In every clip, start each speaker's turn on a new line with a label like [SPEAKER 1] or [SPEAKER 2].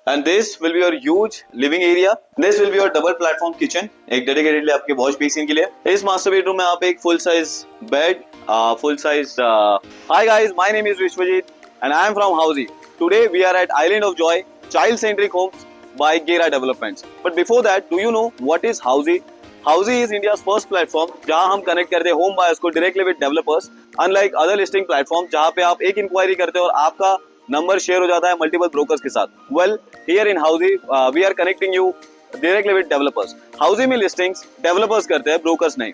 [SPEAKER 1] And this will be your huge living area. This will be your double platform kitchen, एक dedicatedly आपके wash basin के लिए. इस master bedroom में आप एक full size bed, full size. Hi guys, my name is Vishwajit and I am from Housey. Today we are at Island of Joy, child centric homes by Gera Developments. But before that, do you know what is Housey? Housey is India's first platform जहां हम connect करते हैं home buyers को directly with developers. Unlike other listing platform जहां पे आप एक inquiry करते हो और आपका नंबर शेयर हो जाता है मल्टीपल ब्रोकर्स के साथ. Well here in Housey we are connecting you directly with developers. Housey में लिस्टिंग्स डेवलपर्स करते हैं, ब्रोकर्स नहीं.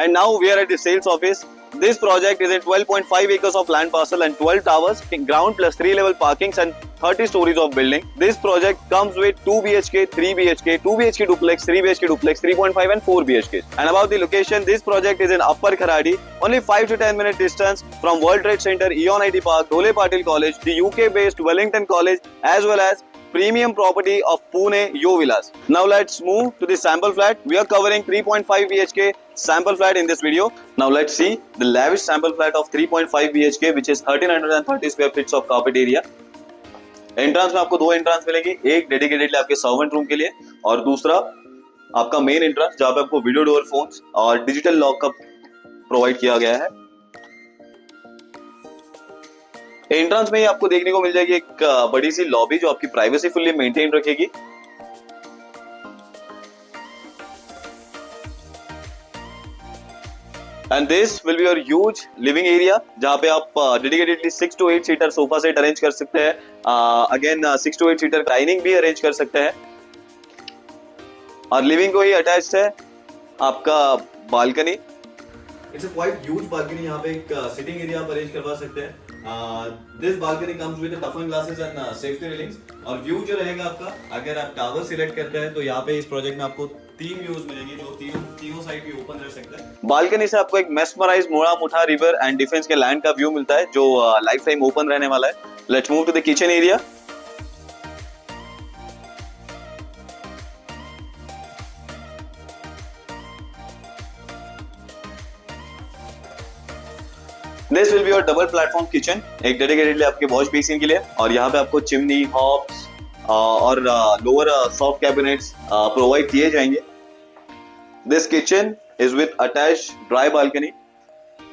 [SPEAKER 1] And now we are at the sales office. This project is in 12.5 acres of land parcel and 12 towers, ground plus 3 level parkings and 30 stories of building. This project comes with 2 BHK, 3 BHK, 2 BHK duplex, 3 BHK duplex, 3.5 and 4 BHK. And about the location, this project is in Upper Kharadi, only 5 to 10 minute distance from World Trade Center, Eon IT Park, Dhole Patil College, the UK based Wellington College, as well as premium property of Pune Yo Villas. Now let's move to the sample flat. We are covering 3.5 BHK sample flat in this video. Now let's see the lavish sample flat of 3.5 BHK which is 1330 square feet of carpet area. Entrance में आपको दो entrance मिलेगी, एक dedicatedly आपके servant room के लिए और दूसरा आपका मेन एंट्रांस जहाँ पे आपको वीडियो डोर फोन्स और डिजिटल लॉक का प्रोवाइड किया गया है. एंट्रांस में ही आपको देखने को मिल जाएगी एक बड़ी सी लॉबी जो आपकी प्राइवेसी फुल्ली मेंटेन रखेगी. And this will be your huge living area जहां पे आप dedicatedly 6 to 8 seater sofa set arrange कर सकते हैं. अगेन 6 to 8 सीटर डाइनिंग भी अरेंज कर सकते हैं. और लिविंग को ही अटैच्ड है आपका balcony. It's a quite huge balcony. यहाँ पे एक सिटिंग एरिया आप अरेंज करवा सकते हैं. This balcony comes with टफन glasses and safety railings. और व्यू जो रहेगा आपका, अगर आप टावर सिलेक्ट करते हैं तो यहाँ पे इस प्रोजेक्ट में आपको 3 व्यूज मिलेंगे जो तीनों साइड भी ओपन रह सकते हैं. बालकनी से आपको एक mesmerise Mula Mutha river and defence के लैंड का व्यू मिलता है जो लाइफ टाइम ओपन रहने वाला है. Let's move to the kitchen area. This will be your double platform kitchen, एक डेडिकेटेडली आपके वॉश बेसिन के लिए. और यहाँ पे आपको चिमनी, हॉब्स और लोअर सॉफ्ट कैबिनेट्स प्रोवाइड किए जाएंगे. This kitchen is with attached dry balcony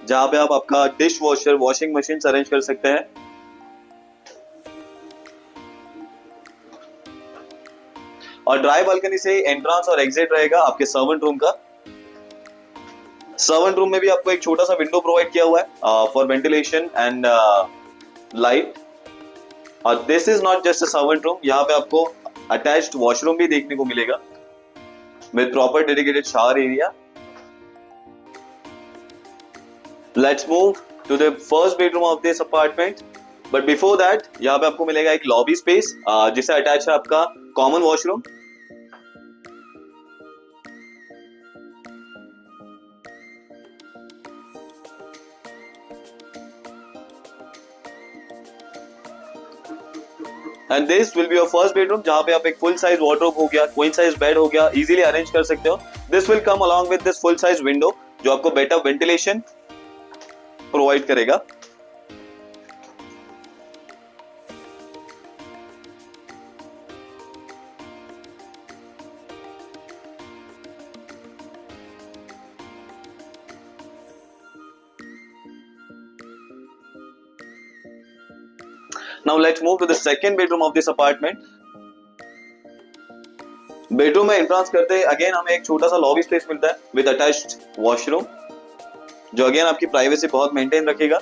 [SPEAKER 1] जहाँ पे आप आपका dish washer, washing machine arrange कर सकते हैं. और ड्राई बालकनी से एंट्रांस और एग्जिट रहेगा आपके सर्वेंट रूम का. सर्वेंट रूम में भी आपको एक छोटा सा विंडो प्रोवाइड किया हुआ है फॉर वेंटिलेशन एंड लाइट. और this is not just a servant room, यहाँ पे आपको अटैच्ड वॉशरूम भी देखने को मिलेगा with proper dedicated shower area. Let's move to the first bedroom of this apartment. But before that यहाँ पे आपको मिलेगा एक लॉबी स्पेस जिसे अटैच है आपका common washroom. And this will be your first bedroom जहां पे आप एक फुल साइज वार्डरोब हो गया, क्वीन साइज बेड हो गया, इजीली अरेंज कर सकते हो. This will come along with this full size window जो आपको बेटर वेंटिलेशन प्रोवाइड करेगा. Now let's move to the second bedroom of this apartment. Bedroom में एंट्रांस करते ही अगेन हमें एक छोटा सा लॉबी स्पेस मिलता है विद अटैच्ड वॉशरूम जो अगेन आपकी प्राइवेसी बहुत मेंटेन रखेगा.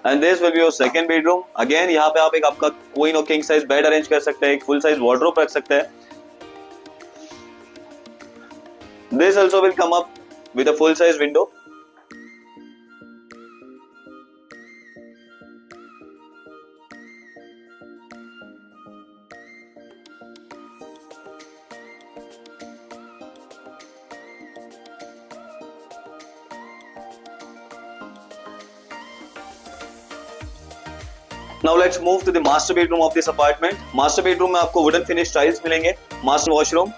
[SPEAKER 1] And this will be your second bedroom. Again यहाँ पे आप एक आपका क्वीन और किंग साइज बेड अरेंज कर सकते हैं, एक फुल साइज वार्डरोब रख सकते हैं. This also will come up with a full size window. Now let's move to the master bedroom of this apartment. Master bedroom में आपको wooden finish tiles मिलेंगे. Master washroom.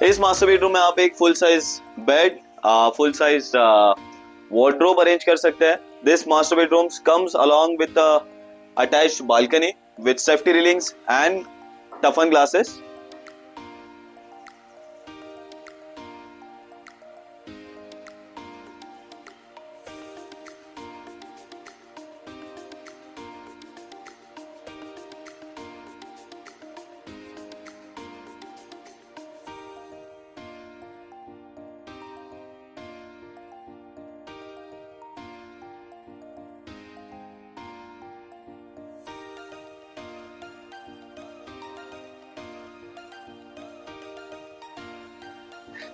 [SPEAKER 1] इस मास्टर बेडरूम में आप एक full size bed, full size wardrobe arrange कर सकते हैं. This master bedroom comes along with the attached balcony with safety railings and toughened glasses.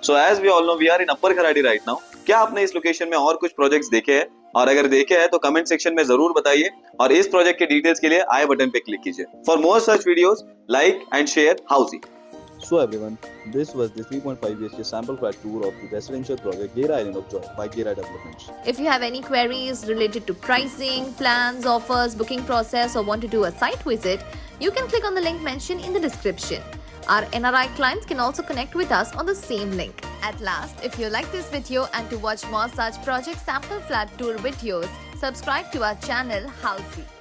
[SPEAKER 1] So as we all know, we are in Upper Kharadi right now. क्या आपने इस location में और कुछ projects देखे हैं? और अगर देखे हैं तो कमेंट सेक्शन में जरूर बताइए और इस प्रोजेक्ट के डिटेल्स के लिए आई बटन पे क्लिक कीजिए. For more such videos, like and share housie.
[SPEAKER 2] So everyone, this was the 3.5 BHK sample flat tour of the residential project Gera Island of Joy by Gera Developments.
[SPEAKER 3] If you have any queries related to pricing, plans, offers, booking process, or want to do a site visit, you can click on the link mentioned in the description. Our NRI clients can also connect with us on the same link. At last, if you like this video and to watch more such project sample flat tour videos, subscribe to our channel Housey.